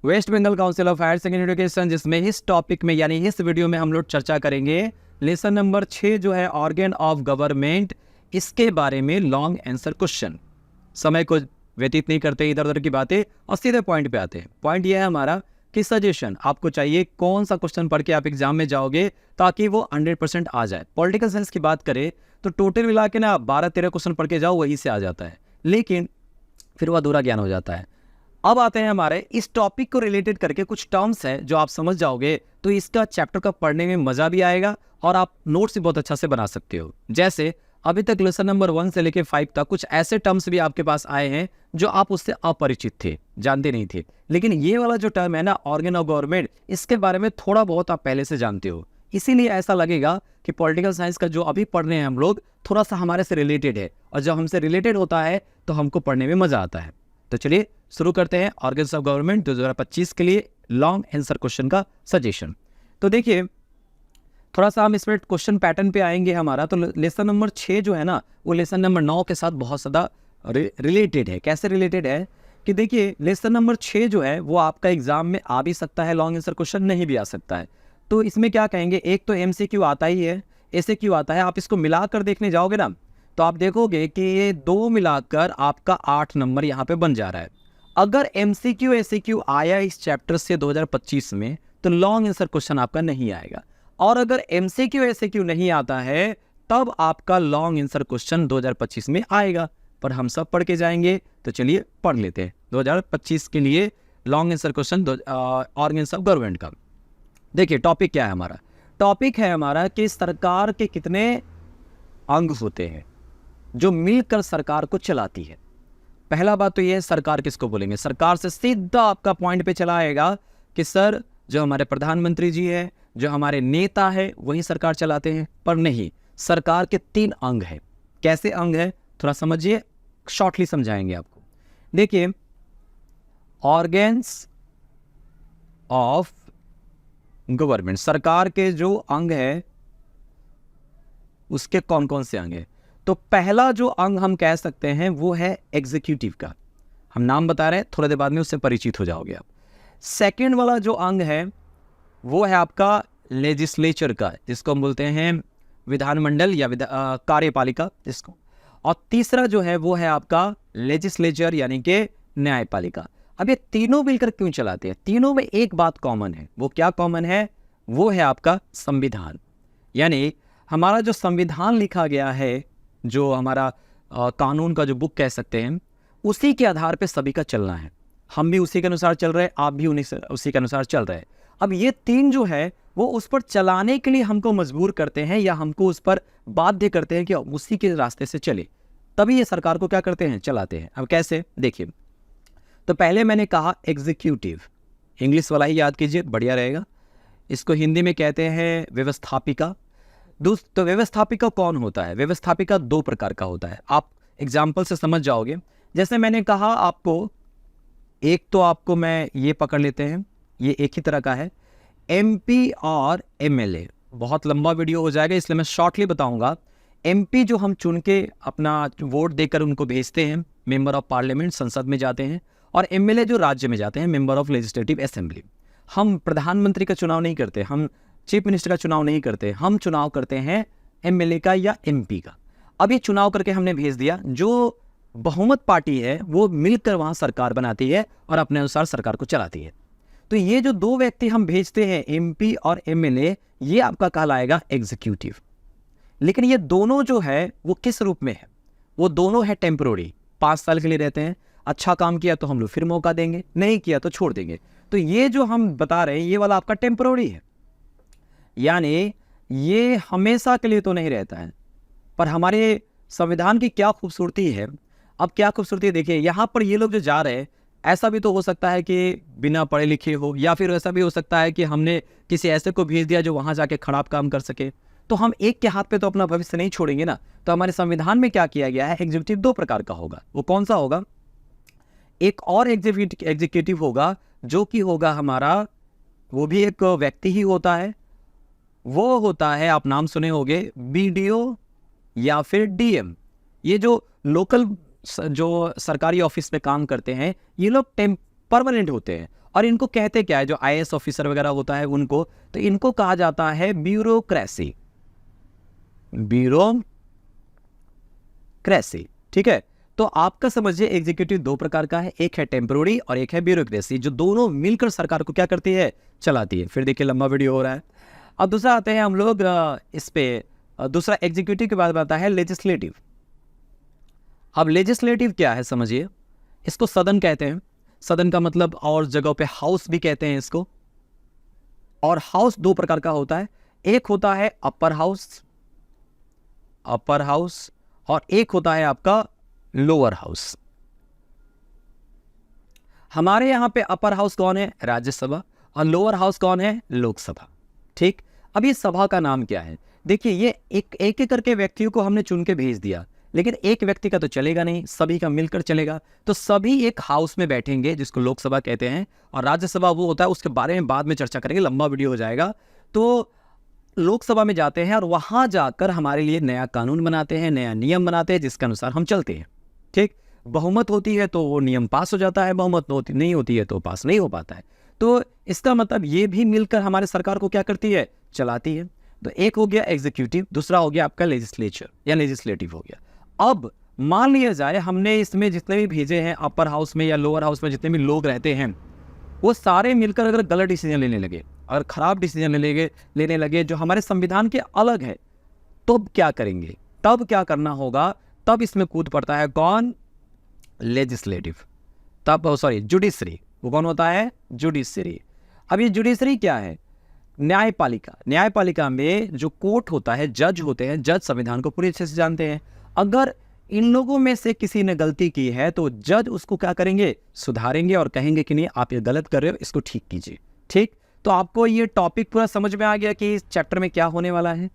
Waste Bengal council of higher secondary education, जिसमें इस topic में यानी इस वीडियो में हम लोग चर्चा करेंगे लेसन नंबर 6 जो है ऑर्गन ऑफ गवर्नमेंट, इसके बारे में लॉन्ग आंसर क्वेश्चन। समय को व्यतीत नहीं करते इधर उधर की बातें और सीधे पॉइंट पे आते हैं। पॉइंट ये है हमारा कि सजेशन आपको चाहिए कौन सा क्वेश्चन पढ़ के आप एग्जाम में जाओगे ताकि वो 100% आ जाए। पॉलिटिकल साइंस की बात करें तो टोटल मिला के ना 12-13 क्वेश्चन पढ़ के जाओ वहीं से आ जाता है, लेकिन फिर वह अधूरा ज्ञान हो जाता है। अब आते हैं हमारे इस टॉपिक को रिलेटेड करके कुछ टर्म्स है जो आप समझ जाओगे तो इसका चैप्टर का पढ़ने में मजा भी आएगा और आप नोट्स भी बहुत अच्छा से बना सकते हो। जैसे अभी तक लेसन नंबर 1 से लेके 5 तक कुछ ऐसे टर्म्स भी आपके पास आए हैं जो आप उससे अपरिचित थे, जानते नहीं थे, लेकिन ये वाला जो टर्म है ना ऑर्गन ऑफ गवर्नमेंट, इसके बारे में थोड़ा बहुत आप पहले से जानते हो, इसीलिए ऐसा लगेगा कि पॉलिटिकल साइंस का जो अभी पढ़ रहे हैं हम लोग थोड़ा सा हमारे से रिलेटेड है, और जब हमसे रिलेटेड होता है तो हमको पढ़ने में मजा आता है। तो चलिए शुरू करते हैं ऑर्गन्स ऑफ गवर्नमेंट 2025 के लिए लॉन्ग आंसर क्वेश्चन का सजेशन। तो देखिए थोड़ा सा हम इसमें क्वेश्चन पैटर्न पे आएंगे हमारा। तो लेसन नंबर 6 जो है ना वो लेसन नंबर 9 के साथ बहुत ज़्यादा रिलेटेड है। कैसे रिलेटेड है कि देखिए लेसन नंबर 6 जो है वो आपका एग्जाम में आ भी सकता है, लॉन्ग आंसर क्वेश्चन नहीं भी आ सकता है। तो इसमें क्या कहेंगे, एक तो MCQ आता ही है, SAQ आता है। आप इसको मिलाकर देखने जाओगे ना तो आप देखोगे कि ये दो मिलाकर आपका 8 नंबर यहाँ पे बन जा रहा है। अगर MCQ SAQ आया इस चैप्टर से 2025 में तो लॉन्ग आंसर क्वेश्चन आपका नहीं आएगा, और अगर MCQ SAQ नहीं आता है तब आपका लॉन्ग आंसर क्वेश्चन 2025 में आएगा। पर हम सब पढ़ के जाएंगे तो चलिए पढ़ लेते हैं 2025 के लिए long answer question organs of government का। देखिए टॉपिक क्या है हमारा, टॉपिक है हमारा कि सरकार के कितने अंग होते हैं जो मिलकर सरकार को चलाती है। पहला बात तो ये है सरकार किसको बोलेंगे, सरकार से सीधा आपका पॉइंट पे चला आएगा कि सर जो हमारे प्रधानमंत्री जी है, जो हमारे नेता है वही सरकार चलाते हैं, पर नहीं, सरकार के 3 अंग हैं। कैसे अंग है थोड़ा समझिए, शॉर्टली समझाएंगे आपको। देखिए ऑर्गन्स ऑफ गवर्नमेंट, सरकार के जो अंग है उसके कौन कौन से अंग है। तो पहला जो अंग हम कह सकते हैं वो है एग्जीक्यूटिव का, हम नाम बता रहे हैं, थोड़ी देर बाद में उससे परिचित हो जाओगे आप। सेकेंड वाला जो अंग है वो है आपका लेजिस्लेचर का, जिसको हम बोलते हैं विधानमंडल या कार्यपालिका जिसको, और तीसरा जो है वो है आपका लेजिस्लेचर यानी कि न्यायपालिका। अब ये तीनों मिलकर क्यों चलाते हैं, तीनों में एक बात कॉमन है। वो क्या कॉमन है, वो है आपका संविधान। यानी हमारा जो संविधान लिखा गया है, जो हमारा कानून का जो बुक कह सकते हैं, उसी के आधार पे सभी का चलना है। हम भी उसी के अनुसार चल रहे हैं, आप भी उसी के अनुसार चल रहे हैं। अब ये 3 जो है वो उस पर चलाने के लिए हमको मजबूर करते हैं या हमको उस पर बाध्य करते हैं कि उसी के रास्ते से चले, तभी ये सरकार को क्या करते हैं, चलाते हैं। अब कैसे देखिए, तो पहले मैंने कहा एग्जीक्यूटिव, इंग्लिश वाला ही याद कीजिए बढ़िया रहेगा। इसको हिंदी में कहते हैं व्यवस्थापिका। तो व्यवस्थापिका कौन होता है, व्यवस्थापिका 2 प्रकार का होता है, आप एग्जाम्पल से समझ जाओगे। जैसे मैंने कहा आपको, एक तो आपको मैं ये पकड़ लेते हैं, ये एक ही तरह का है, MP और MLA। बहुत लंबा वीडियो हो जाएगा इसलिए मैं शॉर्टली बताऊंगा। MP जो हम चुन के अपना वोट देकर उनको भेजते हैं, मेंबर ऑफ पार्लियामेंट, संसद में जाते हैं, और MLA जो राज्य में जाते हैं, मेंबर ऑफ लेजिस्लेटिव असेंबली। हम प्रधानमंत्री का चुनाव नहीं करते, हम चीफ मिनिस्टर का चुनाव नहीं करते, हम चुनाव करते हैं MLA का या MP का। अब ये चुनाव करके हमने भेज दिया, जो बहुमत पार्टी है वो मिलकर वहां सरकार बनाती है और अपने अनुसार सरकार को चलाती है। तो ये जो 2 व्यक्ति हम भेजते हैं MP और MLA, ये आपका कहलाएगा एग्जीक्यूटिव। लेकिन ये दोनों जो है वो किस रूप में है, वो दोनों है टेम्पररी, 5 साल के लिए रहते हैं। अच्छा काम किया तो हम लोग फिर मौका देंगे, नहीं किया तो छोड़ देंगे। तो ये जो हम बता रहे हैं ये वाला आपका टेम्पररी है, यानी ये हमेशा के लिए तो नहीं रहता है। पर हमारे संविधान की क्या खूबसूरती है, अब क्या खूबसूरती है देखिए, यहाँ पर ये लोग जो जा रहे हैं, ऐसा भी तो हो सकता है कि बिना पढ़े लिखे हो, या फिर ऐसा भी हो सकता है कि हमने किसी ऐसे को भेज दिया जो वहाँ जाके खराब काम कर सके। तो हम एक के हाथ पे तो अपना भविष्य नहीं छोड़ेंगे ना। तो हमारे संविधान में क्या किया गया है, एग्जीक्यूटिव 2 प्रकार का होगा। वो कौन सा होगा, एक और एग्जीक्यूटिव होगा जो कि होगा हमारा, वो भी एक व्यक्ति ही होता है, वो होता है, आप नाम सुने होंगे, BDO या फिर DM। ये जो लोकल जो सरकारी ऑफिस में काम करते हैं ये लोग परमानेंट होते हैं, और इनको कहते क्या है, जो IAS ऑफिसर वगैरह होता है उनको, तो इनको कहा जाता है ब्यूरोक्रेसी, ब्यूरोक्रेसी। ठीक है, तो आपका समझिए एग्जीक्यूटिव दो प्रकार का है, एक है टेम्पोररी और एक है ब्यूरोक्रेसी, जो दोनों मिलकर सरकार को क्या करती है, चलाती है। फिर देखिए लंबा वीडियो हो रहा है। अब दूसरा आते हैं हम लोग इस पे, दूसरा एग्जीक्यूटिव के बाद आता है लेजिस्लेटिव। अब लेजिस्लेटिव क्या है समझिए, इसको सदन कहते हैं। सदन का मतलब और जगहों पे हाउस भी कहते हैं इसको। और हाउस दो प्रकार का होता है, एक होता है अपर हाउस, और एक होता है आपका लोअर हाउस। हमारे यहां पे अपर हाउस कौन है, राज्यसभा, और लोअर हाउस कौन है, लोकसभा। ठीक, अब ये सभा का नाम क्या है, देखिए ये एक करके व्यक्तियों को हमने चुन के भेज दिया, लेकिन एक व्यक्ति का तो चलेगा नहीं, सभी का मिलकर चलेगा। तो सभी एक हाउस में बैठेंगे जिसको लोकसभा कहते हैं, और राज्यसभा वो होता है, उसके बारे में बाद में चर्चा करेंगे, लंबा वीडियो हो जाएगा। तो लोकसभा में जाते हैं और वहां जाकर हमारे लिए नया कानून बनाते हैं, नया नियम बनाते हैं, जिसके अनुसार हम चलते हैं। ठीक, बहुमत होती है तो वो नियम पास हो जाता है, बहुमत नहीं होती है तो पास नहीं हो पाता है। तो इसका मतलब ये भी मिलकर हमारे सरकार को क्या करती है, चलाती है। तो एक हो गया एग्जीक्यूटिव, दूसरा हो गया आपका लेजिस्लेचर या लेजिस्लेटिव हो गया। अब मान लिया जाए हमने इसमें जितने भी भेजे हैं अपर हाउस में या लोअर हाउस में, जितने भी लोग रहते हैं, वो सारे मिलकर अगर गलत डिसीजन लेने लगे, अगर खराब डिसीजन लेने लगे जो हमारे संविधान के अलग है, तो क्या करेंगे, तब क्या करना होगा, तब इसमें कूद पड़ता है कौन, लेजिस्लेटिव। तब जुडिशरी, वो कौन होता है, जुडिशरी। अब ये जुडिशरी क्या है, न्यायपालिका। न्यायपालिका में जो कोर्ट होता है, जज होते हैं, जज संविधान को पूरी अच्छे से जानते हैं। अगर इन लोगों में से किसी ने गलती की है तो जज उसको क्या करेंगे, सुधारेंगे और कहेंगे कि नहीं आप ये गलत कर रहे हो, इसको ठीक कीजिए। ठीक, तो आपको ये टॉपिक पूरा समझ में आ गया कि इस चैप्टर में क्या होने वाला है।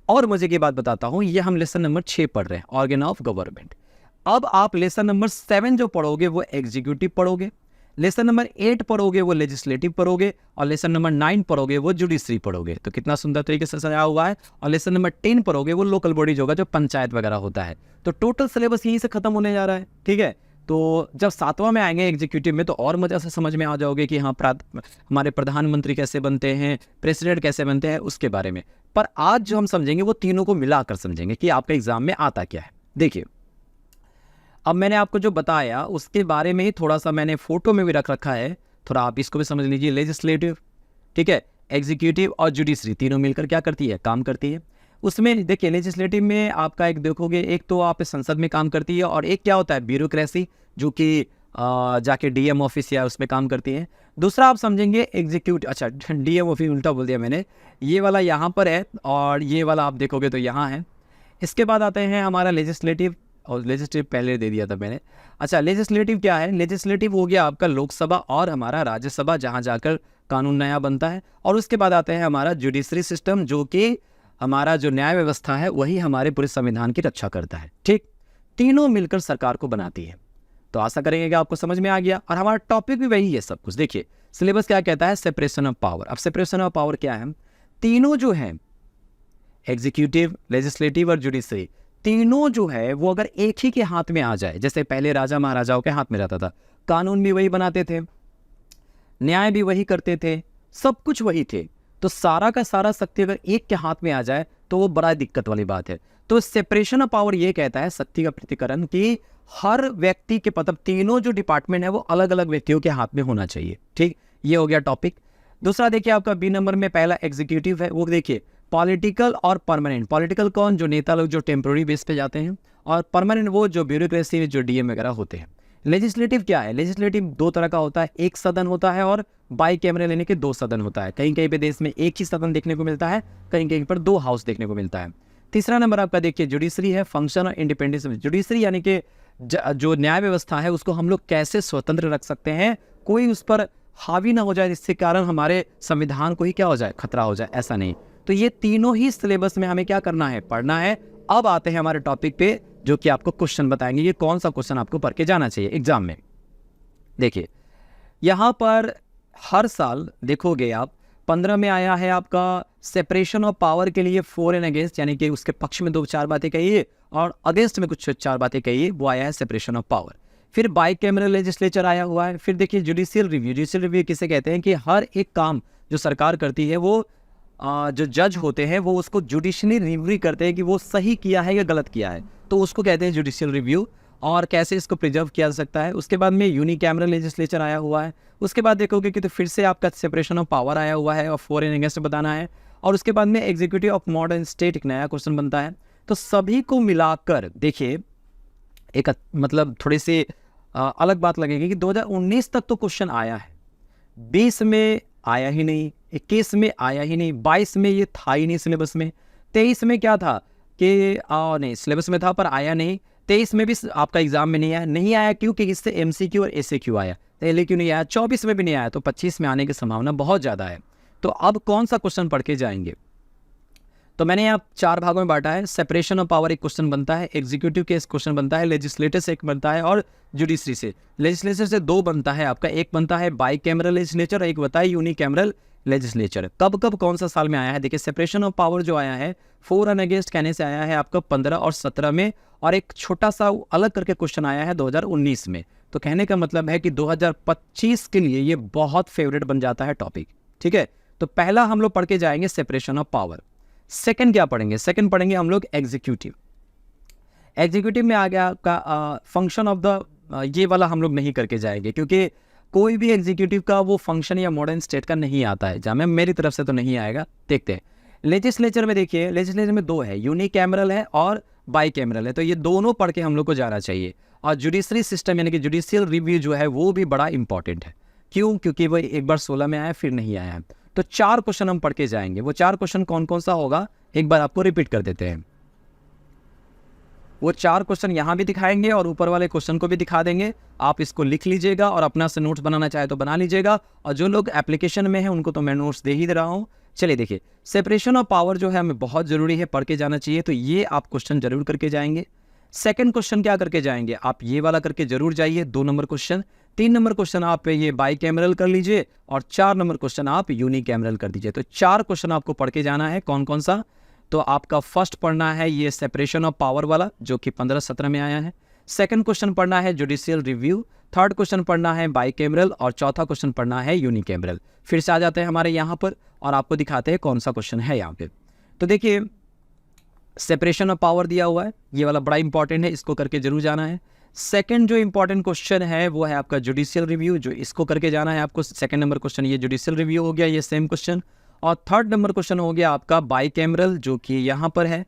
और मुझे की बात बताता हूं, ये हम लेसन नंबर 6 पढ़ रहे हैं, ऑर्गन ऑफ गवर्नमेंट। अब आप लेसन नंबर 7 जो पढ़ोगे वो एग्जीक्यूटिव पढ़ोगे, लेसन नंबर 8 पढ़ोगे वो लेजिस्लेटिव पढ़ोगे, और लेसन नंबर 9 पढ़ोगे वो जुडिशरी पढ़ोगे। तो कितना सुंदर तरीके से सजाया हुआ है। और लेसन नंबर 10 पढ़ोगे वो लोकल बॉडी होगा, जो पंचायत वगैरह होता है। तो टोटल सिलेबस यहीं से खत्म होने जा रहा है। ठीक है, तो जब 7वां में आएंगे एग्जीक्यूटिव में, तो और मजा से समझ में आ जाओगे कि हाँ हमारे प्रधानमंत्री कैसे बनते हैं, प्रेसिडेंट कैसे बनते हैं, उसके बारे में। पर आज जो हम समझेंगे वो तीनों को मिलाकर समझेंगे कि आपके एग्जाम में आता क्या है। देखिए, अब मैंने आपको जो बताया उसके बारे में ही थोड़ा सा मैंने फोटो में भी रख रखा है, थोड़ा आप इसको भी समझ लीजिए। लेजिस्लेटिव, ठीक है, एग्जीक्यूटिव और जुडिशरी तीनों मिलकर क्या करती है, काम करती है। उसमें देखिए लेजिस्लेटिव में आपका एक देखोगे, एक तो आप संसद में काम करती है, और एक क्या होता है ब्यूरोक्रेसी, जो कि जाके डीएम ऑफिस या उसमें काम करती है। दूसरा आप समझेंगे एग्जीक्यूटिव, अच्छा डीएम ऑफिस उल्टा बोल दिया मैंने, ये वाला यहाँ पर है और ये वाला आप देखोगे तो यहाँ है। इसके बाद आते हैं हमारा लेजिस्लेटिव, और लेजिस्लेटिव पहले दे दिया था मैंने। अच्छा, लेजिस्लेटिव क्या है, लेजिस्लेटिव हो गया आपका लोकसभा और हमारा राज्यसभा, जहाँ जाकर कानून नया बनता है। और उसके बाद आते हैं हमारा जुडिशरी सिस्टम, जो कि हमारा जो न्याय व्यवस्था है वही हमारे पूरे संविधान की रक्षा करता है। ठीक, तीनों मिलकर सरकार को बनाती है। तो आशा करेंगे कि आपको समझ में आ गया, और हमारा टॉपिक भी वही है सब कुछ। देखिए सिलेबस क्या कहता है, सेपरेशन ऑफ पावर। अब सेपरेशन ऑफ पावर क्या है, तीनों जो है एग्जीक्यूटिव, लेजिस्लेटिव और जुडिशरी, तीनों जो है वो अगर एक ही के हाथ में आ जाए, जैसे पहले राजा महाराजाओं के हाथ में रहता था, कानून भी वही बनाते थे, न्याय भी वही करते थे, सब कुछ वही थे, तो सारा का सारा शक्ति अगर एक के हाथ में आ जाए तो वो बड़ा दिक्कत वाली बात है। तो सेपरेशन ऑफ पावर ये कहता है शक्ति का पृथक्करण, कि हर व्यक्ति के मतलब तीनों जो डिपार्टमेंट है वो अलग अलग व्यक्तियों के हाथ में होना चाहिए। ठीक, ये हो गया टॉपिक। दूसरा देखिए आपका बी नंबर में पहला एग्जीक्यूटिव है, वो देखिए पॉलिटिकल और परमानेंट। पॉलिटिकल कौन, जो नेता लोग जो टेम्पोररी बेस पे जाते हैं, और परमानेंट वो जो ब्यूरोक्रेसी जो डीएम वगैरह होते हैं। लेजिस्लेटिव क्या है, लेजिस्लेटिव दो तरह का होता है, एक सदन होता है और बाई कैमरे लेने के 2 सदन होता है। कहीं कहीं पे देश में एक ही सदन देखने को मिलता है, कहीं कहीं पर 2 हाउस देखने को मिलता है। तीसरा नंबर आपका देखिए जुडिशरी है, फंक्शन और इंडिपेंडेंस। जुडिशरी यानी कि जो न्याय व्यवस्था है उसको हम लोग कैसे स्वतंत्र रख सकते हैं, कोई उस पर हावी ना हो जाए जिसके कारण हमारे संविधान को ही क्या हो जाए, खतरा हो जाए, ऐसा नहीं। तो ये तीनों ही सिलेबस में हमें क्या करना है, पढ़ना है। अब आते हैं हमारे टॉपिक पे, जो कि आपको क्वेश्चन बताएंगे, ये कौन सा क्वेश्चन आपको पढ़ के जाना चाहिए एग्जाम में। देखिए यहाँ पर हर साल देखोगे आप 15 में आया है आपका सेपरेशन ऑफ पावर के लिए फॉर एंड अगेंस्ट, यानी कि उसके पक्ष में 2-4 बातें कहिए और अगेंस्ट में कुछ 4 बातें कहिए, वो आया है सेपरेशन ऑफ पावर। फिर बाई कैमरल लेजिस्लेचर आया हुआ है। फिर देखिए जुडिशियल रिव्यू। जुडिशियल रिव्यू किसे कहते हैं कि हर एक काम जो सरकार करती है वो जो जज होते हैं वो उसको जुडिशली रिव्यू करते हैं कि वो सही किया है या गलत किया है, तो उसको कहते हैं जुडिशियल रिव्यू। और कैसे इसको प्रिजर्व किया जा सकता है। उसके बाद में यूनिकैमरल लेजिस्लेचर आया हुआ है। उसके बाद देखोगे कि तो फिर से आपका सेपरेशन ऑफ पावर आया हुआ है और फॉर एंड अगेंस्ट बताना है। और उसके बाद में एग्जीक्यूटिव ऑफ मॉडर्न स्टेट एक नया क्वेश्चन बनता है। तो सभी को मिलाकर देखिए एक मतलब थोड़ी सी अलग बात लगेगी कि 2019 तक तो क्वेश्चन आया है, 20 में आया ही नहीं, 21 में आया ही नहीं, 22 में ये था ही नहीं सिलेबस में, 23 में क्या था कि नहीं सिलेबस में था पर आया नहीं, 23 में भी आपका एग्जाम में नहीं आया क्योंकि इससे एमसीक्यू और एसएक्यू आया, पहले क्यों नहीं आया, 24 में भी नहीं आया, तो 25 में आने की संभावना बहुत ज़्यादा है। तो अब कौन सा क्वेश्चन पढ़ के जाएंगे, तो मैंने यहाँ 4 भागों में बांटा है। सेपरेशन ऑफ पावर एक क्वेश्चन बनता है, एग्जीक्यूटिव के क्वेश्चन बनता है, लेजिस्लेटर से एक बनता है और जुडिशरी से। लेजिस्लेचर से 2 बनता है आपका, एक बनता है बाई कैमरल लेजिस्लेचर और एक बनता है यूनिकैमरल लेजिस्लेचर। कब कब कौन सा साल में आया है, देखिए सेपरेशन ऑफ पावर जो आया है फॉर एंड अगेंस्ट कहने से आया है आपका 15 और 17 में, और एक छोटा सा अलग करके क्वेश्चन आया है 2019 में। तो कहने का मतलब है कि 2025 के लिए ये बहुत फेवरेट बन जाता है टॉपिक, ठीक है। तो पहला हम लोग पढ़ के जाएंगे सेपरेशन ऑफ पावर। सेकंड क्या पढ़ेंगे, सेकंड पढ़ेंगे हम लोग एग्जीक्यूटिव। एग्जीक्यूटिव में आ गया आपका फंक्शन ऑफ द, ये वाला हम लोग नहीं करके जाएंगे क्योंकि कोई भी एग्जीक्यूटिव का वो फंक्शन या मॉडर्न स्टेट का नहीं आता है, जहाँ मेरी तरफ से तो नहीं आएगा। देखते हैं लेजिस्लेचर में, देखिए लेजिस्लेचर में 2 है, यूनिकैमरल है और बाई कैमरल है, तो ये दोनों पढ़ के हम लोग को जाना चाहिए। और जुडिशरी सिस्टम यानी कि जुडिशियल रिव्यू जो है वो भी बड़ा इंपॉर्टेंट है। क्यों, क्योंकि वो एक बार 16 में आया फिर नहीं आया। तो 4 क्वेश्चन हम पढ़ के जाएंगे। वो 4 क्वेश्चन कौन कौन सा होगा एक बार आपको रिपीट कर देते हैं। वो 4 क्वेश्चन यहाँ भी दिखाएंगे और ऊपर वाले क्वेश्चन को भी दिखा देंगे। आप इसको लिख लीजिएगा और अपना से नोट्स बनाना चाहे तो बना लीजिएगा, और जो लोग एप्लीकेशन में हैं उनको तो मैं नोट्स दे ही दे रहा हूँ। चलिए देखिए, सेपरेशन ऑफ पावर जो है हमें बहुत ज़रूरी है, पढ़ के जाना चाहिए, तो ये आप क्वेश्चन जरूर करके जाएंगे। सेकंड क्वेश्चन क्या करके जाएंगे, आप ये वाला करके जरूर जाइए, 2 नंबर क्वेश्चन। 3 नंबर क्वेश्चन आप ये बाई कैमरल कर लीजिए और 4 नंबर क्वेश्चन आप यूनिकैमरल कर दीजिए। तो 4 क्वेश्चन आपको पढ़ के जाना है। कौन कौन सा, तो आपका फर्स्ट पढ़ना है ये सेपरेशन ऑफ पावर वाला जो कि 15-17 में आया है। सेकंड क्वेश्चन पढ़ना है जुडिशियल रिव्यू। थर्ड क्वेश्चन पढ़ना है बाई कैमरल और चौथा क्वेश्चन पढ़ना है यूनिकैमरल। फिर से आ जाते हैं हमारे यहाँ पर और आपको दिखाते हैं कौन सा क्वेश्चन है यहाँ पे। तो देखिए सेपरेशन ऑफ पावर दिया हुआ है, ये वाला बड़ा इंपॉर्टेंट है, इसको करके जरूर जाना है। सेकंड जो इंपॉर्टेंट क्वेश्चन है वो है आपका जुडिशियल रिव्यू, जो इसको करके जाना है आपको। सेकंड नंबर क्वेश्चन ये जुडिशियल रिव्यू हो गया, ये सेम क्वेश्चन। और थर्ड नंबर क्वेश्चन हो गया आपका बाई कैमरल, जो कि यहाँ पर है,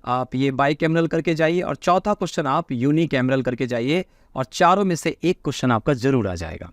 आप ये बाई कैमरल करके जाइए। और चौथा क्वेश्चन आप यूनिकैमरल करके जाइए, और चारों में से एक क्वेश्चन आपका जरूर आ जाएगा।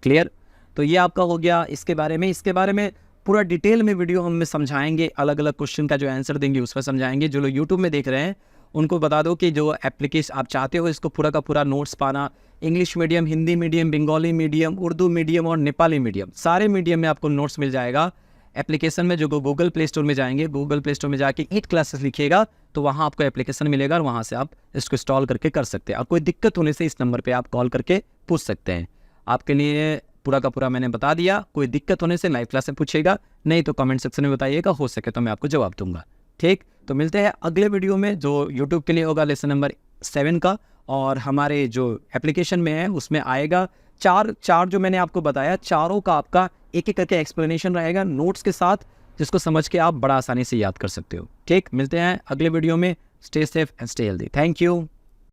क्लियर, तो ये आपका हो गया इसके बारे में। इसके बारे में पूरा डिटेल में वीडियो हम समझाएंगे, अलग अलग क्वेश्चन का जो आंसर देंगे उसमें समझाएंगे। जो लोग यूट्यूब में देख रहे हैं उनको बता दो कि जो एप्लीकेशन आप चाहते हो इसको पूरा का पूरा नोट्स पाना, English medium, Hindi medium, Bengali medium, Urdu medium और नेपाली मीडियम, सारे मीडियम में आपको नोट्स मिल जाएगा एप्लीकेशन में। जो गूगल प्ले स्टोर में जाएंगे, गूगल प्ले स्टोर में जाके 8 क्लासेस लिखिएगा तो वहाँ आपको एप्लीकेशन मिलेगा और वहाँ से आप इसको इंस्टॉल करके कर सकते हैं। और कोई दिक्कत होने से इस नंबर पर आप कॉल करके पूछ सकते हैं। आपके लिए पूरा का पूरा मैंने बता दिया, कोई दिक्कत होने से लाइव क्लास में पूछेगा, नहीं तो कमेंट सेक्शन में बताइएगा, हो सके तो मैं आपको जवाब दूंगा। ठीक, तो मिलते हैं अगले वीडियो में जो यूट्यूब के लिए होगा लेसन नंबर 7 का, और हमारे जो एप्लीकेशन में है उसमें आएगा चार जो मैंने आपको बताया, चारों का आपका एक एक करके एक्सप्लेनेशन रहेगा नोट्स के साथ, जिसको समझ के आप बड़ा आसानी से याद कर सकते हो। ठीक, मिलते हैं अगले वीडियो में। Stay safe and stay healthy. Thank you.